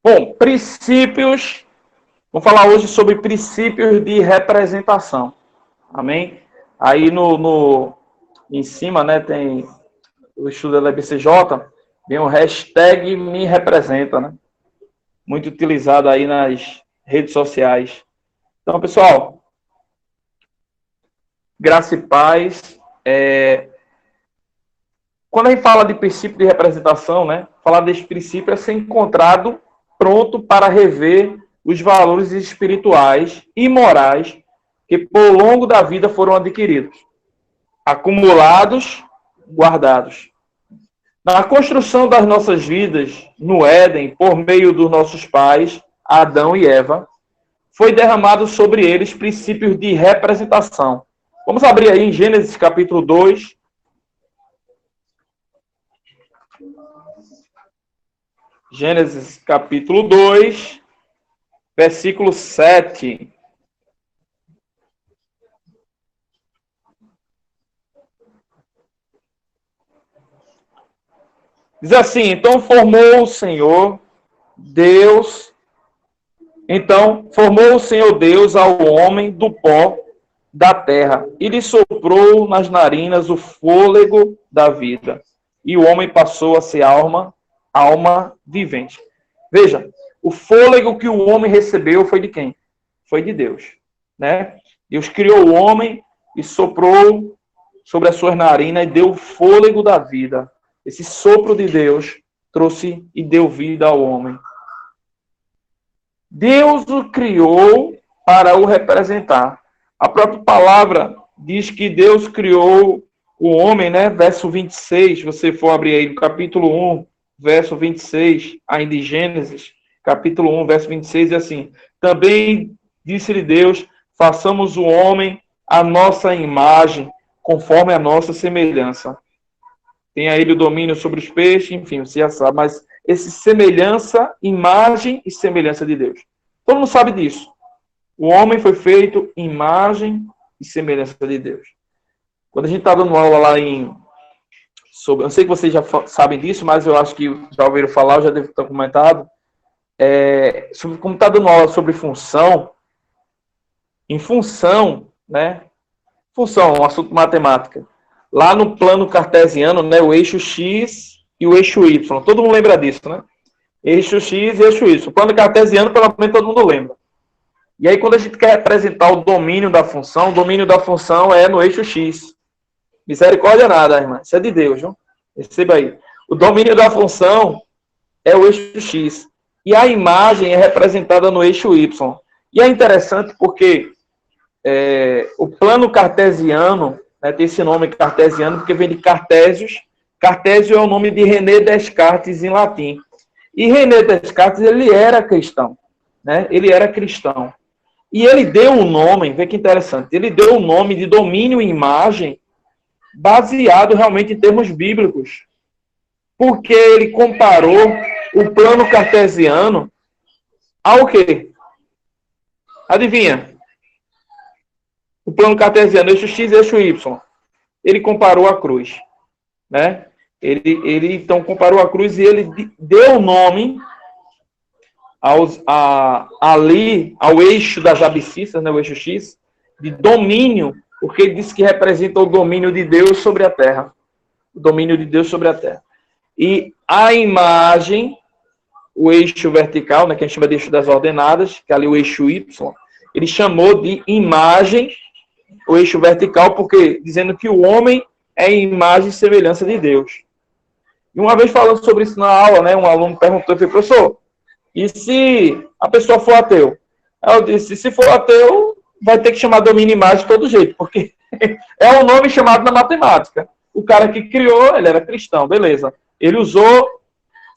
Bom, princípios. Vamos falar hoje sobre princípios de representação. Amém? Aí em cima, né, tem o estudo da LBCJ, tem o hashtag me representa, né? Muito utilizado aí nas redes sociais. Então, pessoal, graça e paz. Quando a gente fala de princípio de representação, né, falar desse princípio é ser encontrado pronto para rever os valores espirituais e morais que, por longo da vida, foram adquiridos, acumulados, guardados. Na construção das nossas vidas, no Éden, por meio dos nossos pais, Adão e Eva, foi derramado sobre eles princípios de representação. Vamos abrir aí em Gênesis capítulo 2. Gênesis capítulo 2, versículo 7. Diz assim: então formou o Senhor Deus ao homem do pó da terra e lhe soprou nas narinas o fôlego da vida. E o homem passou a ser alma vivente. Veja, o fôlego que o homem recebeu foi de quem? Foi de Deus, né? Deus criou o homem e soprou sobre as suas narinas e deu o fôlego da vida. Esse sopro de Deus trouxe e deu vida ao homem. Deus o criou para o representar. A própria palavra diz que Deus criou o homem, né? Verso 26, se você for abrir aí no capítulo 1, verso 26, ainda em Gênesis, capítulo 1, verso 26, é assim: também disse-lhe Deus, façamos o homem à nossa imagem, conforme a nossa semelhança. Tem aí o domínio sobre os peixes, enfim, você já sabe, mas esse semelhança, imagem e semelhança de Deus. Todo mundo sabe disso. O homem foi feito imagem e semelhança de Deus. Quando a gente está dando aula lá eu sei que vocês já sabem disso, mas eu acho que já ouviram falar, eu já devo ter comentado, sobre como está dando aula sobre função, em função, né? Função, um assunto matemática. Lá no plano cartesiano, né, o eixo X e o eixo Y. Todo mundo lembra disso, né? Eixo X e eixo Y. O plano cartesiano, pelo menos, todo mundo lembra. E aí, quando a gente quer representar o domínio da função é no eixo X. Misericórdia nada, irmã. Isso é de Deus, viu? Receba aí. O domínio da função é o eixo X. E a imagem é representada no eixo Y. E é interessante porque o plano cartesiano, né, tem esse nome cartesiano porque vem de Cartésios. Cartésio é o nome de René Descartes em latim. E René Descartes, ele era cristão. Né? Ele era cristão. E ele deu um nome, vê que interessante, ele deu um nome de domínio e imagem baseado realmente em termos bíblicos. Porque ele comparou o plano cartesiano ao quê? Adivinha? O plano cartesiano, eixo X e eixo Y. Ele comparou a cruz. Né? Ele então comparou a cruz e ele deu o nome ali ao eixo das abscissas, né, o eixo X, de domínio, porque ele disse que representa o domínio de Deus sobre a terra. O domínio de Deus sobre a terra. E a imagem, o eixo vertical, né, que a gente chama de eixo das ordenadas, que é ali o eixo Y, ele chamou de imagem, o eixo vertical, porque dizendo que o homem é imagem e semelhança de Deus. E uma vez falando sobre isso na aula, né, um aluno perguntou, professor, e se a pessoa for ateu? Aí eu disse, se for ateu, vai ter que chamar domínio e imagem de todo jeito, porque é um nome chamado na matemática. O cara que criou, ele era cristão, beleza. Ele usou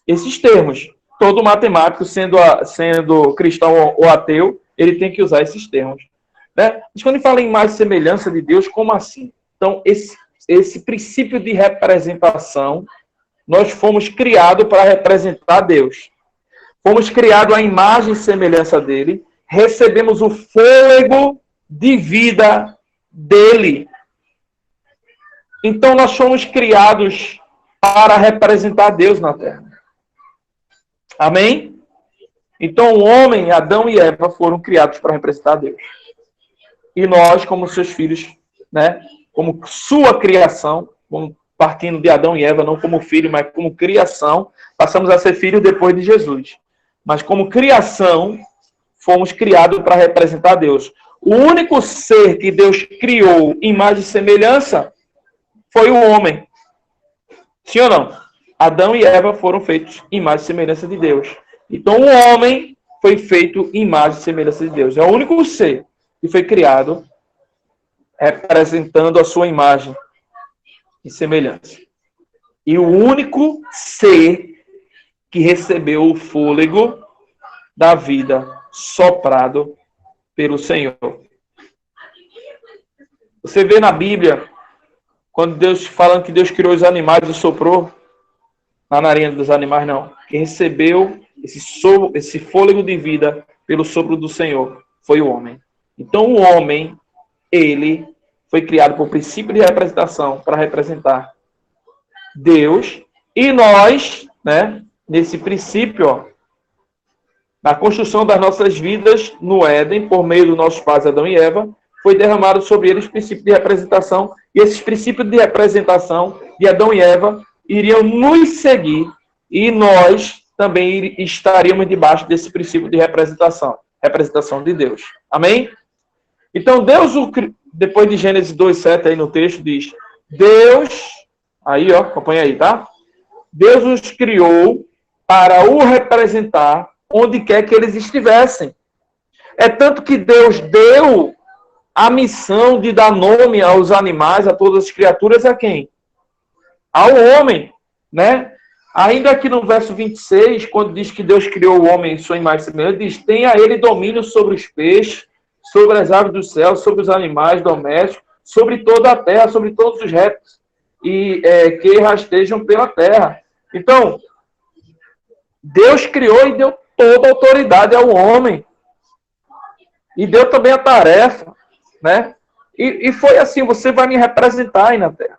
esses termos. Todo matemático, sendo cristão ou ateu, ele tem que usar esses termos. Né? Mas quando ele fala em imagem e semelhança de Deus, como assim? Então, esse princípio de representação, nós fomos criados para representar Deus. Fomos criados à imagem e semelhança dele, recebemos o fôlego de vida dele. Então, nós fomos criados para representar Deus na Terra. Amém? Então, o homem, Adão e Eva, foram criados para representar Deus. E nós, como seus filhos, né, como sua criação, como partindo de Adão e Eva, não como filho, mas como criação, passamos a ser filhos depois de Jesus. Mas como criação, fomos criados para representar Deus. O único ser que Deus criou em imagem e semelhança foi o homem. Sim ou não? Adão e Eva foram feitos em imagem e semelhança de Deus. Então, o homem foi feito em imagem e semelhança de Deus. É o único ser que foi criado representando a sua imagem e semelhança. E o único ser que recebeu o fôlego da vida soprado pelo Senhor. Você vê na Bíblia, quando Deus falando que Deus criou os animais e soprou na narina dos animais, não. Quem recebeu esse fôlego de vida pelo sopro do Senhor foi o homem. Então o homem, ele foi criado por princípio de representação para representar Deus. E nós, né, nesse princípio, ó, na construção das nossas vidas no Éden, por meio dos nossos pais Adão e Eva, foi derramado sobre eles princípio de representação. E esses princípios de representação de Adão e Eva iriam nos seguir e nós também estaríamos debaixo desse princípio de representação de Deus. Amém? Então, Deus, depois de Gênesis 2:7 aí no texto, diz, Deus, aí ó, acompanha aí, tá? Deus os criou para o representar onde quer que eles estivessem. É tanto que Deus deu a missão de dar nome aos animais, a todas as criaturas, a quem? Ao homem, né? Ainda aqui no verso 26, quando diz que Deus criou o homem em sua imagem e semelhança, diz, tenha ele domínio sobre os peixes, sobre as aves do céu, sobre os animais domésticos, sobre toda a terra, sobre todos os répteis que rastejam pela terra. Então, Deus criou e deu toda a autoridade ao homem. E deu também a tarefa, né? E foi assim, você vai me representar aí na terra.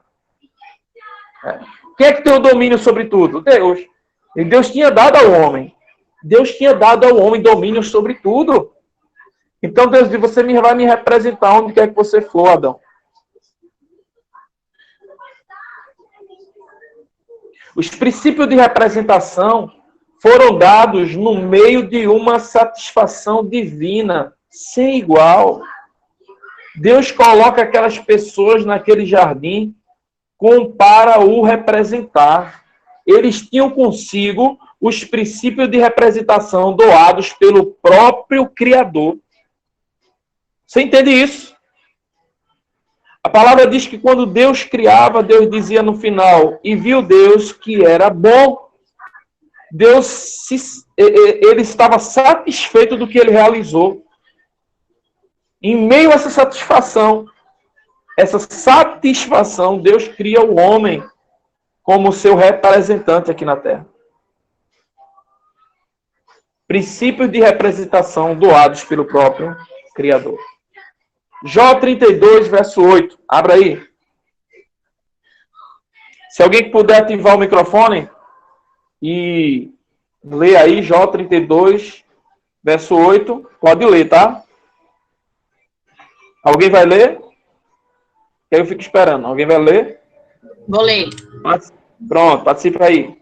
Quem é que tem o domínio sobre tudo? Deus. E Deus tinha dado ao homem. Deus tinha dado ao homem domínio sobre tudo. Então Deus diz, você vai me representar onde quer que você for, Adão. Os princípios de representação foram dados no meio de uma satisfação divina, sem igual. Deus coloca aquelas pessoas naquele jardim para o representar. Eles tinham consigo os princípios de representação doados pelo próprio Criador. Você entende isso? A palavra diz que quando Deus criava, Deus dizia no final, e viu Deus que era bom. Ele estava satisfeito do que ele realizou. Em meio a essa satisfação, Deus cria o homem como seu representante aqui na Terra. Princípios de representação doados pelo próprio Criador. Jó 32, verso 8. Abra aí. Se alguém puder ativar o microfone e ler aí, Jó 32, verso 8. Pode ler, tá? Alguém vai ler? Eu fico esperando. Alguém vai ler? Vou ler. Pronto, participa aí.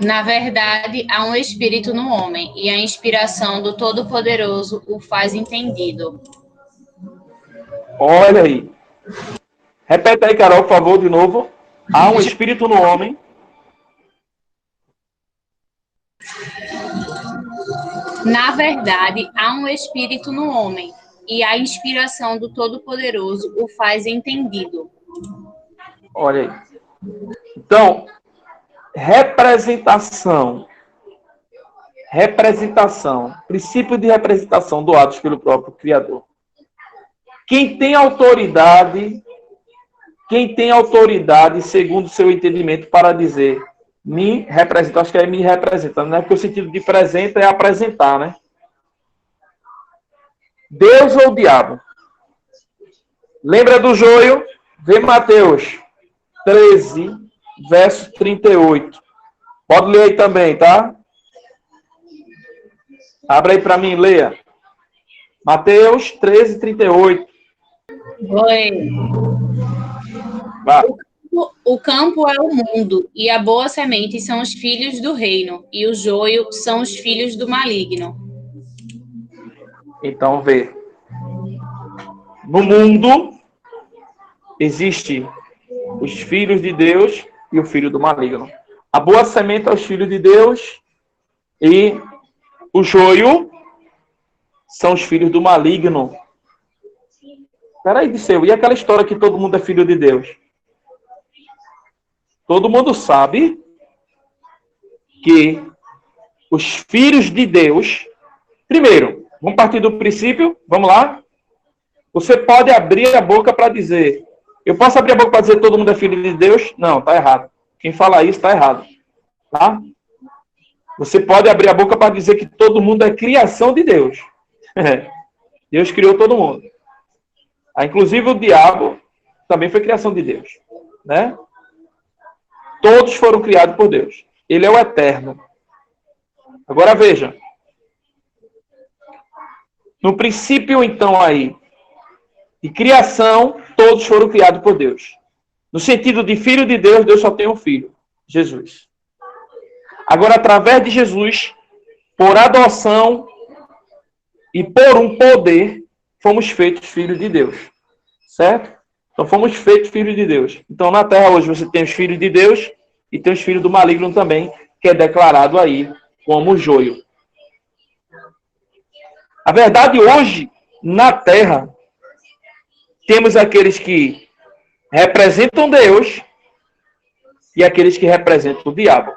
Na verdade, há um espírito no homem, e a inspiração do Todo-Poderoso o faz entendido. Olha aí. Repete aí, Carol, por favor, de novo. Há um espírito no homem. Na verdade, há um espírito no homem, e a inspiração do Todo-Poderoso o faz entendido. Olha aí. Então, representação, princípio de representação doados pelo próprio Criador. Quem tem autoridade, segundo o seu entendimento, para dizer me representa, acho que é me representando, né? Porque o sentido de presenta é apresentar, né? Deus ou o diabo? Lembra do joio? Vê Mateus 13, verso 38. Pode ler aí também, tá? Abra aí para mim, leia. Mateus 13, 38. Oi. Vá. O campo é o mundo, e a boa semente são os filhos do reino, e o joio são os filhos do maligno. Então, vê. No mundo, existe os filhos de Deus e o filho do maligno. A boa semente é os filhos de Deus e o joio são os filhos do maligno. Peraí, Disseu, e aquela história que todo mundo é filho de Deus? Todo mundo sabe que os filhos de Deus... Primeiro, vamos partir do princípio, vamos lá? Você pode abrir a boca para dizer... Eu posso abrir a boca para dizer que todo mundo é filho de Deus? Não, está errado. Quem fala isso está errado. Tá? Você pode abrir a boca para dizer que todo mundo é criação de Deus. Deus criou todo mundo. Inclusive o diabo também foi criação de Deus. Né? Todos foram criados por Deus. Ele é o eterno. Agora veja. No princípio, então, aí, de criação, todos foram criados por Deus. No sentido de filho de Deus, Deus só tem um filho, Jesus. Agora, através de Jesus, por adoção e por um poder, fomos feitos filhos de Deus. Certo? Então, fomos feitos filhos de Deus. Então, na Terra, hoje, você tem os filhos de Deus e tem os filhos do maligno também, que é declarado aí como joio. A verdade, hoje, na Terra, temos aqueles que representam Deus e aqueles que representam o diabo.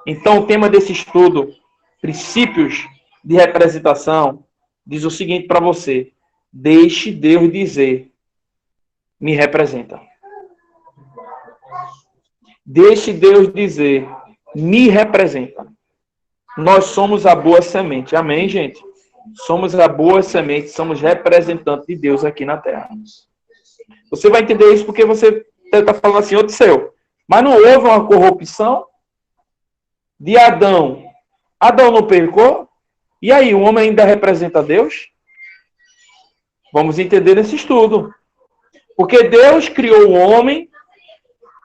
Então, o tema desse estudo, princípios de representação, diz o seguinte para você: deixe Deus dizer, me representa. Deixe Deus dizer, me representa. Nós somos a boa semente. Amém, gente? Somos a boa semente, somos representantes de Deus aqui na Terra. Você vai entender isso porque você está falando assim, Odisseu, mas não houve uma corrupção de Adão? Adão não pecou? E aí, o homem ainda representa Deus? Vamos entender nesse estudo. Porque Deus criou o homem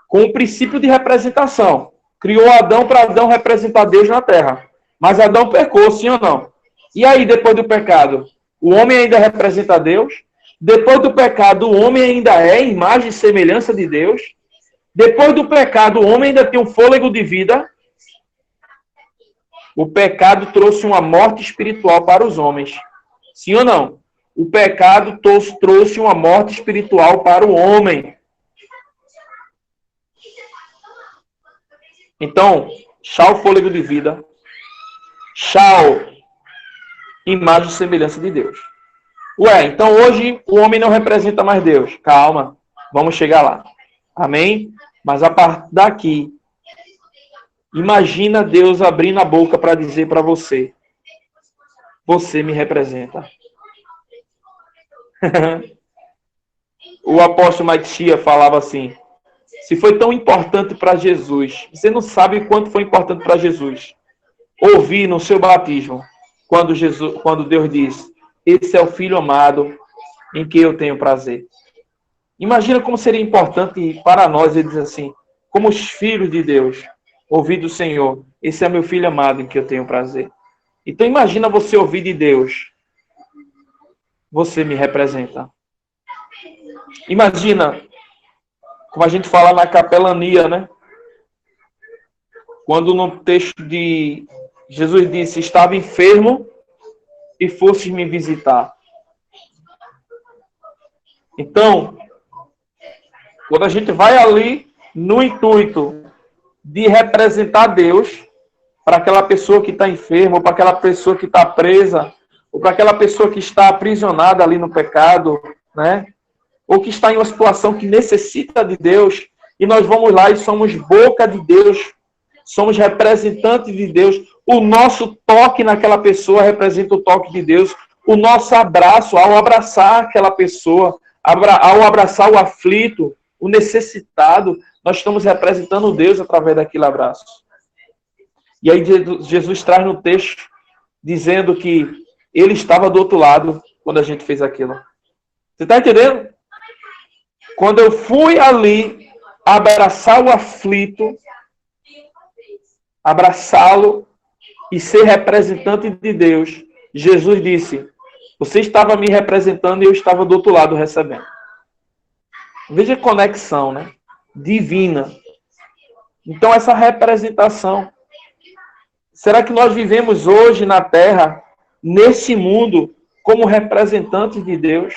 com o princípio de representação. Criou Adão para Adão representar Deus na Terra. Mas Adão pecou, sim ou não? E aí, depois do pecado, o homem ainda representa Deus? Depois do pecado, o homem ainda é imagem e semelhança de Deus? Depois do pecado, o homem ainda tem um fôlego de vida? O pecado trouxe uma morte espiritual para os homens. Sim ou não? O pecado trouxe uma morte espiritual para o homem. Então, tchau fôlego de vida. Tchau imagem e semelhança de Deus. Ué, então hoje o homem não representa mais Deus. Calma, vamos chegar lá. Amém? Mas a partir daqui, imagina Deus abrindo a boca para dizer para você: você me representa. O apóstolo Matias falava assim: se foi tão importante para Jesus, você não sabe quanto foi importante para Jesus ouvir no seu batismo, quando Deus diz: esse é o Filho amado em que eu tenho prazer. Imagina como seria importante para nós, ele diz assim, como os filhos de Deus, ouvir do Senhor: esse é meu Filho amado em que eu tenho prazer. Então imagina você ouvir de Deus: você me representa. Imagina, como a gente fala na capelania, né? Quando no texto de Jesus disse: estava enfermo e fostes me visitar. Então, quando a gente vai ali no intuito de representar Deus para aquela pessoa que está enferma, ou para aquela pessoa que está presa, ou para aquela pessoa que está aprisionada ali no pecado, né? Ou que está em uma situação que necessita de Deus, e nós vamos lá e somos boca de Deus, somos representantes de Deus. O nosso toque naquela pessoa representa o toque de Deus. O nosso abraço, ao abraçar aquela pessoa, ao abraçar o aflito, o necessitado, nós estamos representando Deus através daquele abraço. E aí Jesus traz no texto dizendo que ele estava do outro lado quando a gente fez aquilo. Você está entendendo? Quando eu fui ali abraçar o aflito, abraçá-lo e ser representante de Deus, Jesus disse: você estava me representando e eu estava do outro lado recebendo. Veja a conexão, né? Divina. Então, essa representação. Será que nós vivemos hoje na Terra, nesse mundo, como representantes de Deus?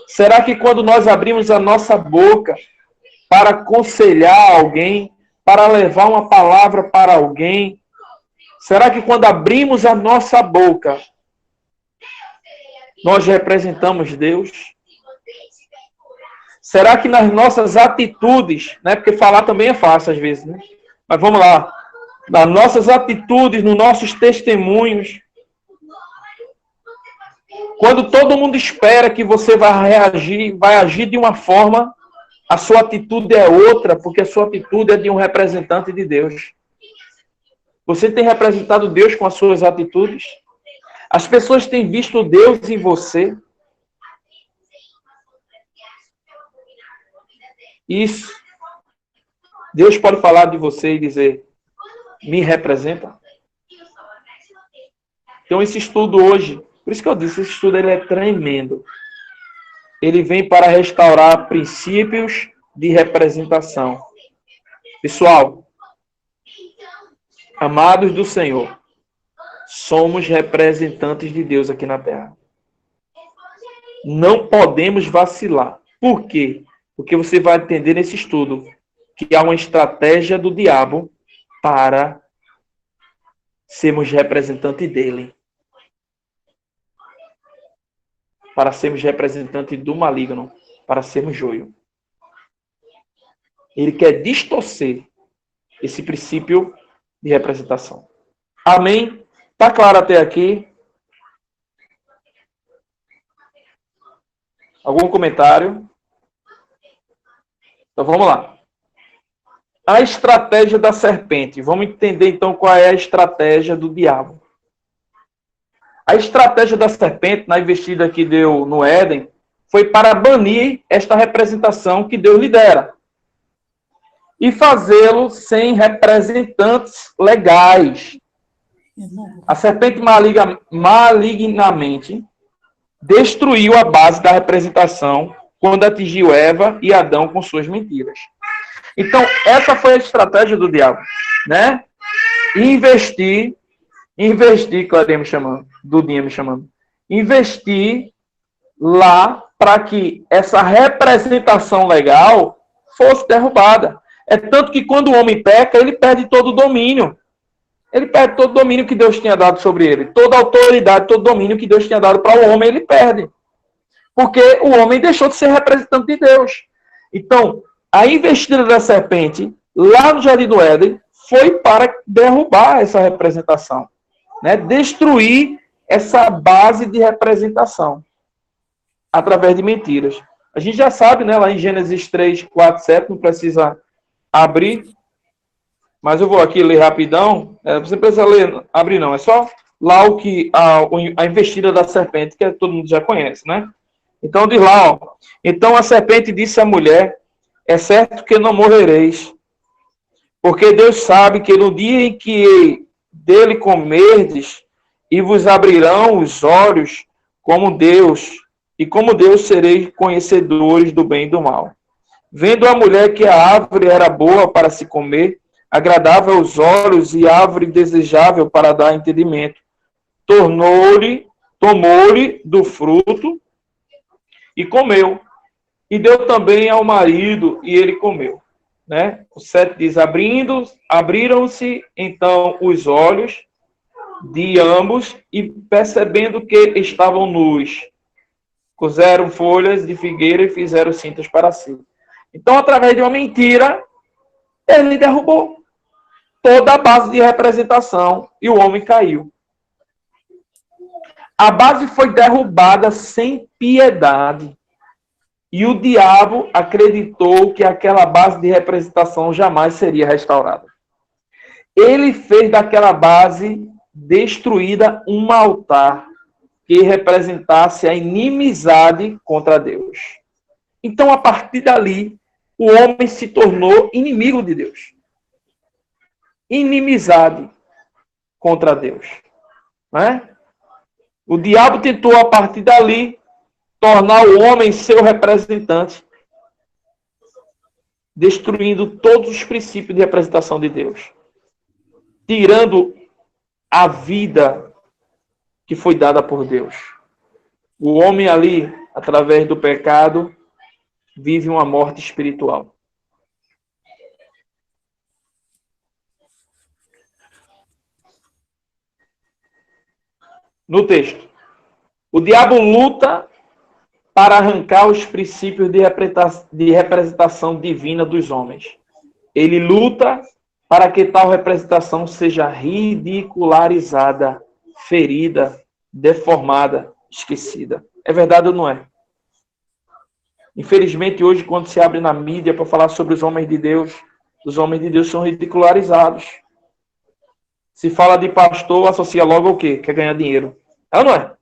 Será que quando nós abrimos a nossa boca para aconselhar alguém, para levar uma palavra para alguém, será que quando abrimos a nossa boca, nós representamos Deus? Será que nas nossas atitudes, né? Porque falar também é fácil às vezes, né? Mas vamos lá. Nas nossas atitudes, nos nossos testemunhos, quando todo mundo espera que você vai agir de uma forma, a sua atitude é outra, porque a sua atitude é de um representante de Deus. Você tem representado Deus com as suas atitudes? As pessoas têm visto Deus em você? Isso. Deus pode falar de você e dizer: me representa. Então, esse estudo hoje, por isso que eu disse, esse estudo ele é tremendo. Ele vem para restaurar princípios de representação. Pessoal, amados do Senhor, somos representantes de Deus aqui na Terra. Não podemos vacilar. Por quê? Porque você vai entender nesse estudo que há uma estratégia do diabo para sermos representantes dele. Para sermos representantes do maligno. Para sermos joio. Ele quer distorcer esse princípio de representação. Amém? Está claro até aqui? Algum comentário? Então vamos lá. A estratégia da serpente. Vamos entender então qual é a estratégia do diabo. A estratégia da serpente, na investida que deu no Éden, foi para banir esta representação que Deus lhe dera. E fazê-lo sem representantes legais. A serpente malignamente destruiu a base da representação quando atingiu Eva e Adão com suas mentiras. Então, essa foi a estratégia do diabo, né? Investir, Clarinha me chamando, Dudinha me chamando, investir lá para que essa representação legal fosse derrubada. É tanto que quando o homem peca, ele perde todo o domínio. Ele perde todo o domínio que Deus tinha dado sobre ele. Toda a autoridade, todo o domínio que Deus tinha dado para o homem, ele perde. Porque o homem deixou de ser representante de Deus. Então, a investida da serpente, lá no Jardim do Éden, foi para derrubar essa representação. Né? Destruir essa base de representação. Através de mentiras. A gente já sabe, né, lá em Gênesis 3, 4, 7, não precisa abrir, mas eu vou aqui ler rapidão. Você não precisa abrir não, é só lá o que a investida da serpente, que todo mundo já conhece, né? Então diz lá, ó, então a serpente disse à mulher: é certo que não morrereis, porque Deus sabe que no dia em que dele comerdes, e vos abrirão os olhos como Deus, e como Deus sereis conhecedores do bem e do mal. Vendo a mulher que a árvore era boa para se comer, agradável aos olhos e árvore desejável para dar entendimento, tomou-lhe do fruto e comeu. E deu também ao marido e ele comeu. Né? O 7 diz: abriram-se então os olhos de ambos e percebendo que estavam nus, cozeram folhas de figueira e fizeram cintas para si. Então, através de uma mentira, ele derrubou toda a base de representação e o homem caiu. A base foi derrubada sem piedade. E o diabo acreditou que aquela base de representação jamais seria restaurada. Ele fez daquela base destruída um altar que representasse a inimizade contra Deus. Então, a partir dali, o homem se tornou inimigo de Deus. Inimizade contra Deus. Né? O diabo tentou, a partir dali, tornar o homem seu representante, destruindo todos os princípios de representação de Deus, tirando a vida que foi dada por Deus. O homem ali, através do pecado, vive uma morte espiritual. No texto, o diabo luta para arrancar os princípios de representação divina dos homens. Ele luta para que tal representação seja ridicularizada, ferida, deformada, esquecida. É verdade ou não é? Infelizmente, hoje, quando se abre na mídia para falar sobre os homens de Deus, os homens de Deus são ridicularizados. Se fala de pastor, associa logo o quê? Quer ganhar dinheiro. É ou não é?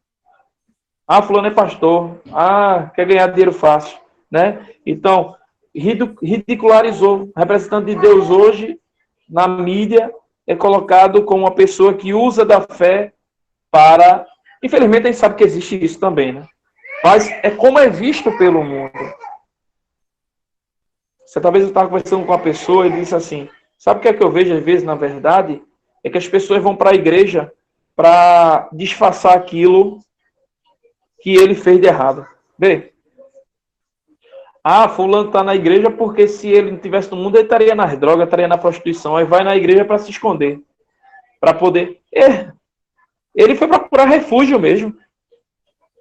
Ah, fulano é pastor. Ah, quer ganhar dinheiro fácil. Né? Então, ridicularizou. O representante de Deus hoje, na mídia, é colocado como uma pessoa que usa da fé para... Infelizmente, a gente sabe que existe isso também, né? Mas é como é visto pelo mundo. Certa vez eu estava conversando com uma pessoa e disse assim, sabe o que é que eu vejo às vezes, na verdade? É que as pessoas vão para a igreja para disfarçar aquilo que ele fez de errado. Vê. Ah, fulano está na igreja porque se ele não estivesse no mundo, ele estaria nas drogas, estaria na prostituição. Aí vai na igreja para se esconder. Para poder... Ele foi procurar refúgio mesmo.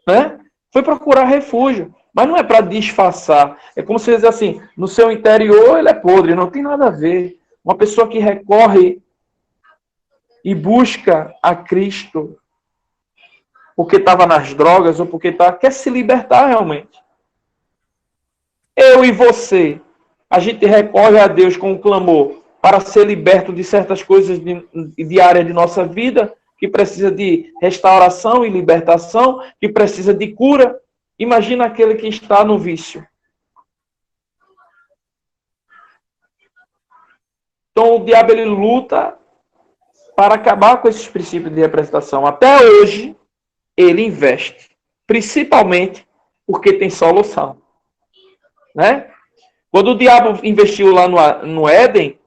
Né? Foi procurar refúgio. Mas não é para disfarçar. É como se dizer assim, no seu interior ele é podre, não tem nada a ver. Uma pessoa que recorre e busca a Cristo porque estava nas drogas ou porque quer se libertar realmente. Eu e você, a gente recorre a Deus com um clamor para ser liberto de certas coisas diárias de nossa vida, que precisa de restauração e libertação, que precisa de cura. Imagina aquele que está no vício. Então o diabo ele luta para acabar com esses princípios de representação. Até hoje, ele investe. Principalmente porque tem solução. Né? Quando o diabo investiu lá no Éden,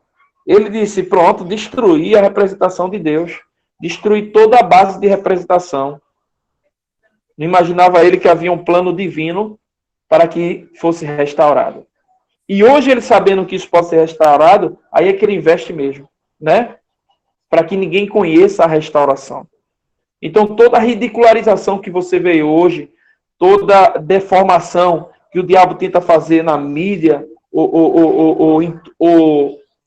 ele disse, pronto, destruir a representação de Deus. Destruir toda a base de representação. Não imaginava ele que havia um plano divino para que fosse restaurado. E hoje ele sabendo que isso pode ser restaurado, aí é que ele investe mesmo, né? Para que ninguém conheça a restauração. Então toda a ridicularização que você vê hoje, toda deformação que o diabo tenta fazer na mídia, ou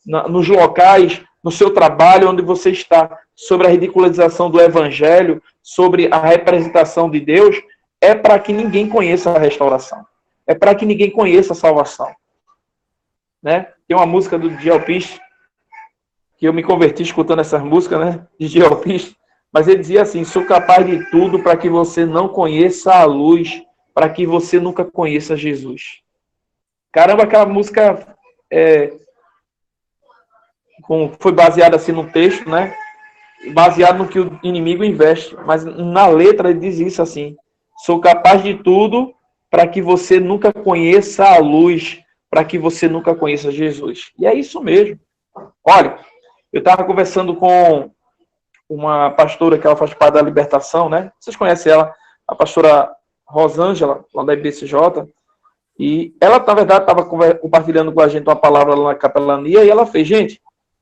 nos locais, no seu trabalho, onde você está, sobre a ridicularização do evangelho, sobre a representação de Deus, é para que ninguém conheça a restauração. É para que ninguém conheça a salvação. Né? Tem uma música do Djalpiste, que eu me converti escutando essas músicas, né? De Djalpiste, mas ele dizia assim, sou capaz de tudo para que você não conheça a luz, para que você nunca conheça Jesus. Caramba, aquela música foi baseada assim no texto, né? Baseado no que o inimigo investe. Mas na letra ele diz isso assim, sou capaz de tudo para que você nunca conheça a luz, para que você nunca conheça Jesus. E é isso mesmo. Olha, eu estava conversando com uma pastora que ela faz parte da libertação, né? Vocês conhecem ela, a pastora Rosângela, lá da IBCJ, e ela, na verdade, estava compartilhando com a gente uma palavra lá na capelania, e ela fez, gente,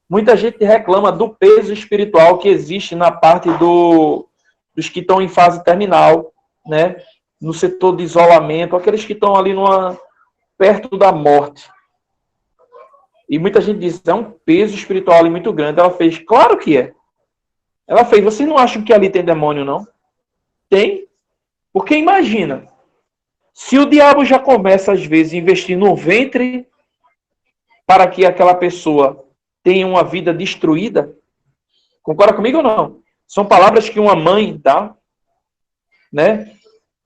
muita gente reclama do peso espiritual que existe na parte dos que estão em fase terminal, né? No setor de isolamento, aqueles que estão ali perto da morte. E muita gente diz, é um peso espiritual ali muito grande. Ela fez, claro que é. Ela fez, vocês não acham que ali tem demônio, não? Tem. Porque imagina, se o diabo já começa, às vezes, a investir no ventre para que aquela pessoa tenha uma vida destruída, concorda comigo ou não? São palavras que uma mãe dá, né?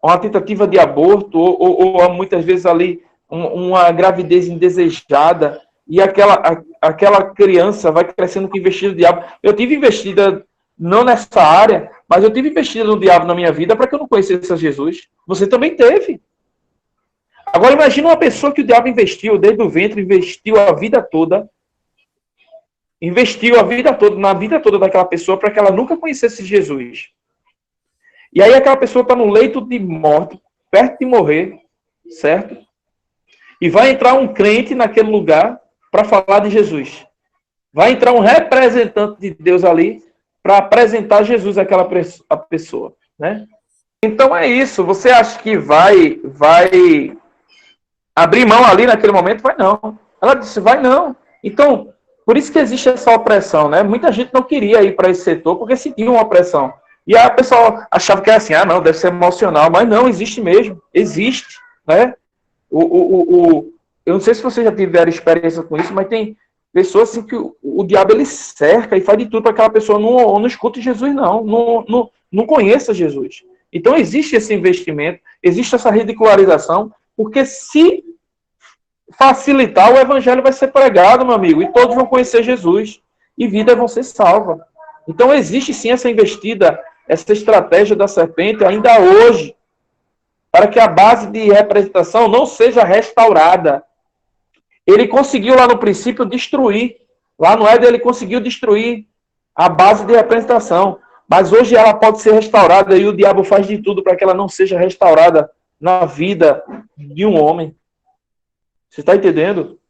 Uma tentativa de aborto, ou muitas vezes ali uma gravidez indesejada, e aquela criança vai crescendo com investida do diabo. Eu tive investida, não nessa área, mas eu tive investida no diabo na minha vida para que eu não conhecesse Jesus. Você também teve. Agora imagina uma pessoa que o diabo investiu desde o ventre, investiu a vida toda, na vida toda daquela pessoa para que ela nunca conhecesse Jesus. E aí aquela pessoa está no leito de morte, perto de morrer, certo? E vai entrar um crente naquele lugar para falar de Jesus. Vai entrar um representante de Deus ali para apresentar Jesus àquela pessoa, né? Então é isso. Você acha que vai abrir mão ali naquele momento? Vai não. Ela disse, vai não. Então, por isso que existe essa opressão, né? Muita gente não queria ir para esse setor porque sentia uma opressão. E a pessoa achava que era assim, não, deve ser emocional. Mas não, existe mesmo. Existe, né? Eu não sei se vocês já tiveram experiência com isso, mas tem pessoas assim que o diabo ele cerca e faz de tudo para que aquela pessoa não escute Jesus, não conheça Jesus. Então existe esse investimento, existe essa ridicularização, porque se facilitar, o evangelho vai ser pregado, meu amigo, e todos vão conhecer Jesus, e vidas vão ser salvas. Então existe sim essa investida, essa estratégia da serpente ainda hoje, para que a base de representação não seja restaurada. Ele conseguiu lá no princípio destruir. Lá no Éden ele conseguiu destruir a base de representação. Mas hoje ela pode ser restaurada e o diabo faz de tudo para que ela não seja restaurada na vida de um homem. Você está entendendo?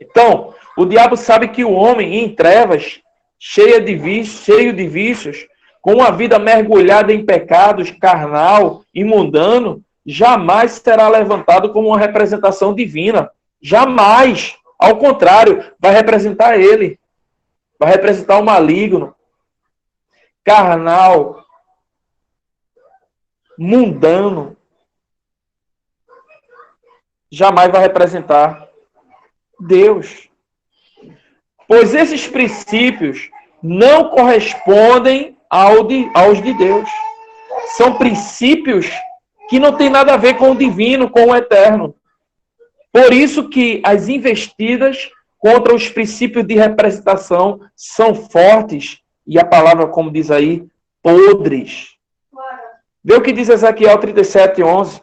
Então, o diabo sabe que o homem em trevas, cheio de vícios, com uma vida mergulhada em pecados, carnal e mundano, jamais será levantado como uma representação divina. Jamais. Ao contrário, vai representar ele. Vai representar o maligno, carnal, mundano. Jamais vai representar Deus. Pois esses princípios não correspondem aos de Deus. São princípios que não têm nada a ver com o divino, com o eterno. Por isso que as investidas contra os princípios de representação são fortes e a palavra, como diz aí, podres. Vê o que diz Ezequiel 37:11.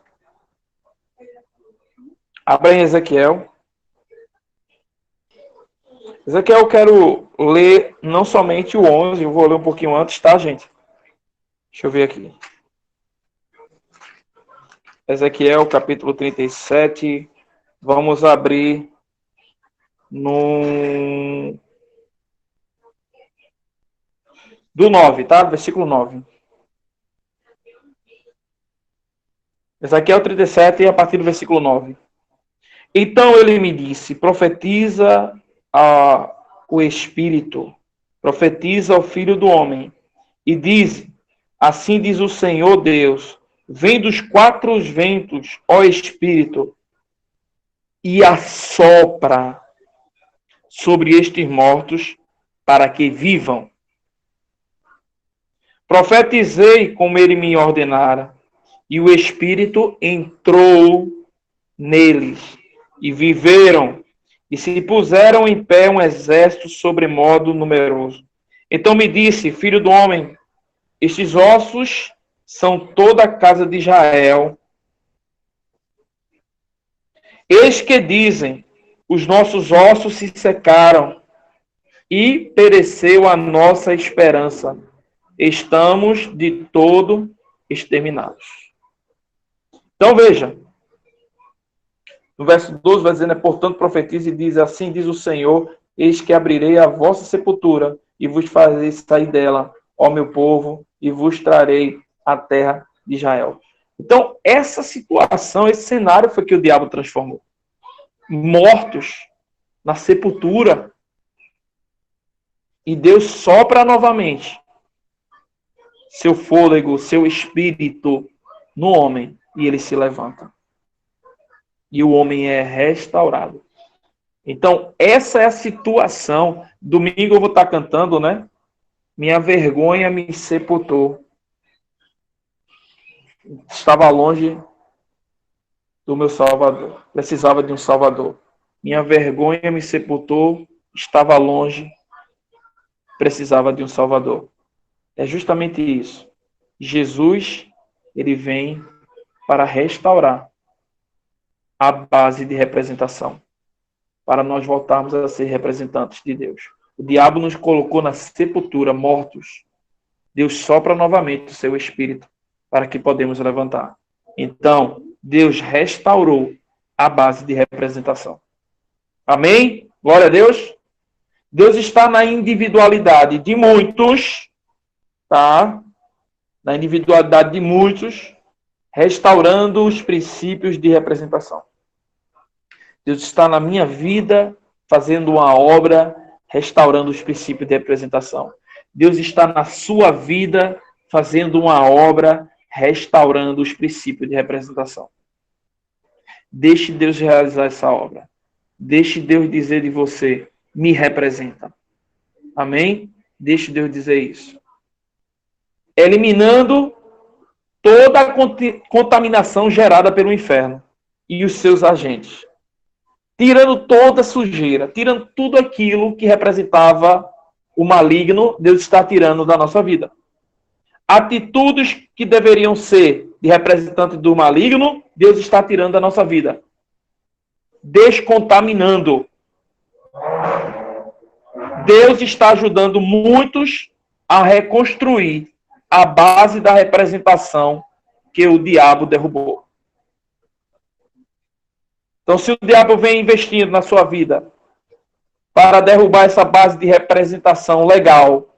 Abra em Ezequiel. Ezequiel, eu quero ler não somente o 11, eu vou ler um pouquinho antes, tá, gente? Deixa eu ver aqui. Ezequiel, capítulo 37. Vamos abrir do 9, tá? Versículo 9. Ezequiel 37, a partir do versículo 9. Então ele me disse, profetiza o Espírito, profetiza ao Filho do Homem, e diz, assim diz o Senhor Deus, vem dos quatro ventos, ó Espírito, e assopra sobre estes mortos, para que vivam. Profetizei como ele me ordenara, e o Espírito entrou neles, e viveram, e se puseram em pé um exército sobremodo numeroso. Então me disse, filho do homem, estes ossos são toda a casa de Israel. Eis que dizem, os nossos ossos se secaram, e pereceu a nossa esperança. Estamos de todo exterminados. Então veja, no verso 12 vai dizer, portanto profetiza e diz, assim diz o Senhor, eis que abrirei a vossa sepultura e vos farei sair dela, ó meu povo, e vos trarei a terra de Israel. Então, essa situação, esse cenário foi que o diabo transformou. Mortos na sepultura. E Deus sopra novamente seu fôlego, seu espírito no homem, e ele se levanta. E o homem é restaurado. Então, essa é a situação. Domingo eu vou estar cantando, né? Minha vergonha me sepultou. Estava longe do meu Salvador. Precisava de um Salvador. Minha vergonha me sepultou. Estava longe. Precisava de um Salvador. É justamente isso. Jesus, ele vem para restaurar a base de representação, para nós voltarmos a ser representantes de Deus. O diabo nos colocou na sepultura, mortos. Deus sopra novamente o seu espírito para que podemos levantar. Então, Deus restaurou a base de representação. Amém? Glória a Deus. Deus está na individualidade de muitos, tá? Na individualidade de muitos, restaurando os princípios de representação. Deus está na minha vida, fazendo uma obra, restaurando os princípios de representação. Deus está na sua vida, fazendo uma obra, restaurando os princípios de representação. Deixe Deus realizar essa obra. Deixe Deus dizer de você, me representa. Amém? Deixe Deus dizer isso. Eliminando toda a contaminação gerada pelo inferno e os seus agentes. Tirando toda a sujeira, tirando tudo aquilo que representava o maligno, Deus está tirando da nossa vida. Atitudes que deveriam ser de representante do maligno, Deus está tirando da nossa vida. Descontaminando. Deus está ajudando muitos a reconstruir a base da representação que o diabo derrubou. Então, se o diabo vem investindo na sua vida para derrubar essa base de representação legal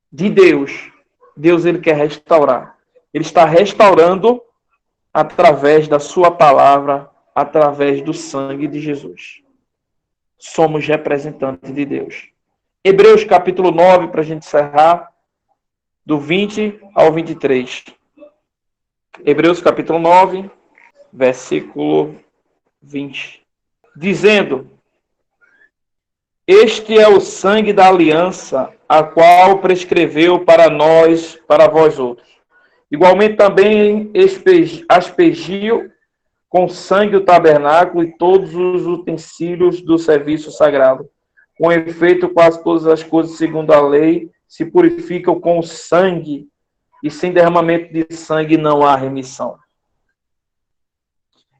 de Deus, Deus ele quer restaurar. Ele está restaurando através da sua palavra, através do sangue de Jesus. Somos representantes de Deus. Hebreus capítulo 9, para a gente encerrar, do 20 ao 23. Hebreus capítulo 9, versículo 20. Dizendo, este é o sangue da aliança, a qual prescreveu para nós, para vós outros. Igualmente também aspergiu com sangue o tabernáculo e todos os utensílios do serviço sagrado. Com efeito, quase todas as coisas, segundo a lei, se purificam com sangue, e sem derramamento de sangue não há remissão.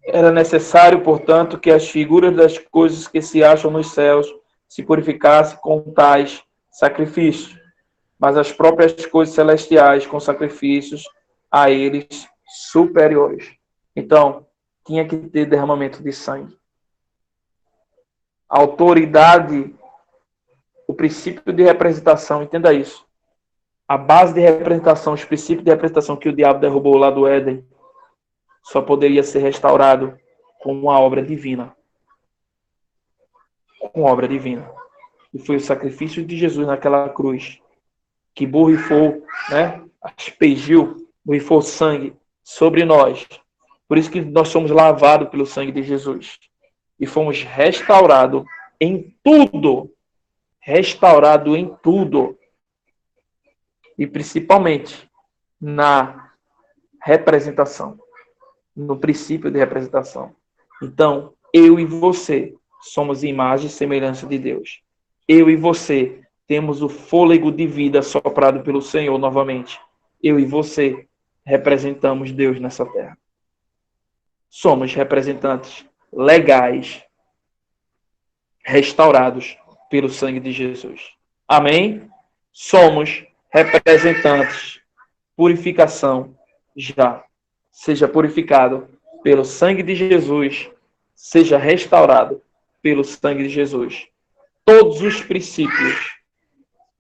Era necessário, portanto, que as figuras das coisas que se acham nos céus se purificassem com tais sacrifícios, mas as próprias coisas celestiais com sacrifícios a eles superiores. Então, tinha que ter derramamento de sangue. A autoridade, o princípio de representação, entenda isso. A base de representação, os princípios de representação que o diabo derrubou lá do Éden, só poderia ser restaurado com uma obra divina. Com obra divina. E foi o sacrifício de Jesus naquela cruz, que borrifou, aspergiu, borrifou sangue sobre nós. Por isso que nós somos lavados pelo sangue de Jesus. E fomos restaurados em tudo. Restaurado em tudo. E principalmente na representação. No princípio de representação. Então, eu e você somos imagem e semelhança de Deus. Eu e você temos o fôlego de vida soprado pelo Senhor novamente. Eu e você representamos Deus nessa terra. Somos representantes legais, restaurados pelo sangue de Jesus. Amém? Somos representantes. Purificação já. Seja purificado pelo sangue de Jesus. Seja restaurado pelo sangue de Jesus. Todos os princípios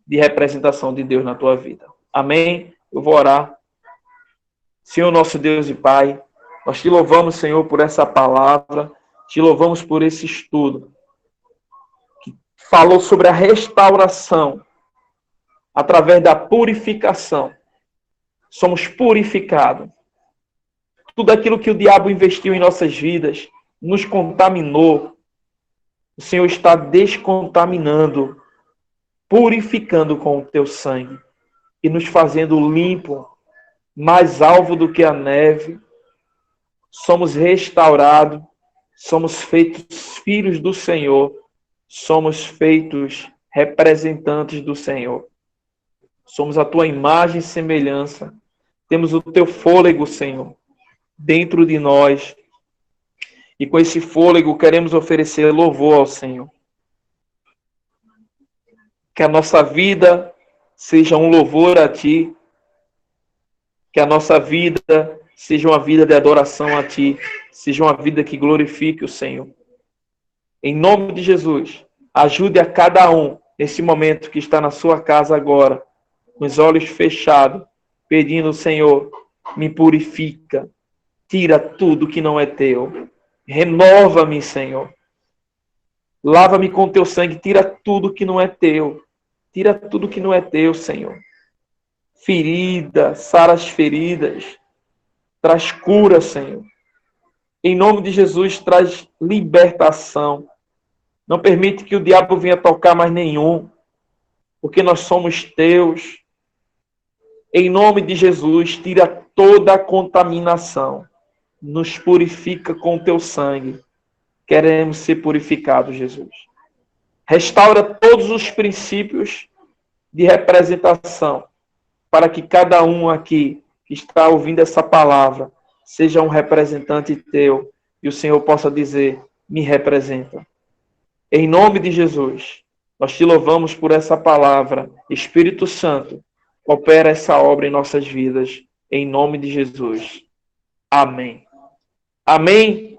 de representação de Deus na tua vida. Amém? Eu vou orar. Senhor nosso Deus e Pai, nós te louvamos, Senhor, por essa palavra. Te louvamos por esse estudo que falou sobre a restauração através da purificação. Somos purificados. Tudo aquilo que o diabo investiu em nossas vidas nos contaminou. O Senhor está descontaminando. purificando com o teu sangue e nos fazendo limpo, mais alvo do que a neve. Somos restaurados, somos feitos filhos do Senhor, somos feitos representantes do Senhor. Somos a tua imagem e semelhança. Temos o teu fôlego, Senhor, dentro de nós. E com esse fôlego queremos oferecer louvor ao Senhor. Que a nossa vida seja um louvor a Ti. Que a nossa vida seja uma vida de adoração a Ti. Seja uma vida que glorifique o Senhor. Em nome de Jesus, ajude a cada um nesse momento que está na sua casa agora, com os olhos fechados, pedindo, Senhor, me purifica. Tira tudo que não é Teu. Renova-me, Senhor. Lava-me com Teu sangue. Tira tudo que não é Teu. Tira tudo que não é Teu, Senhor. Ferida, sara as feridas. Traz cura, Senhor. Em nome de Jesus, traz libertação. Não permite que o diabo venha tocar mais nenhum, porque nós somos Teus. Em nome de Jesus, tira toda a contaminação. Nos purifica com o Teu sangue. Queremos ser purificados, Jesus. Restaura todos os princípios de representação, para que cada um aqui que está ouvindo essa palavra seja um representante Teu e o Senhor possa dizer, me representa. Em nome de Jesus, nós Te louvamos por essa palavra. Espírito Santo, opera essa obra em nossas vidas. Em nome de Jesus. Amém. Amém.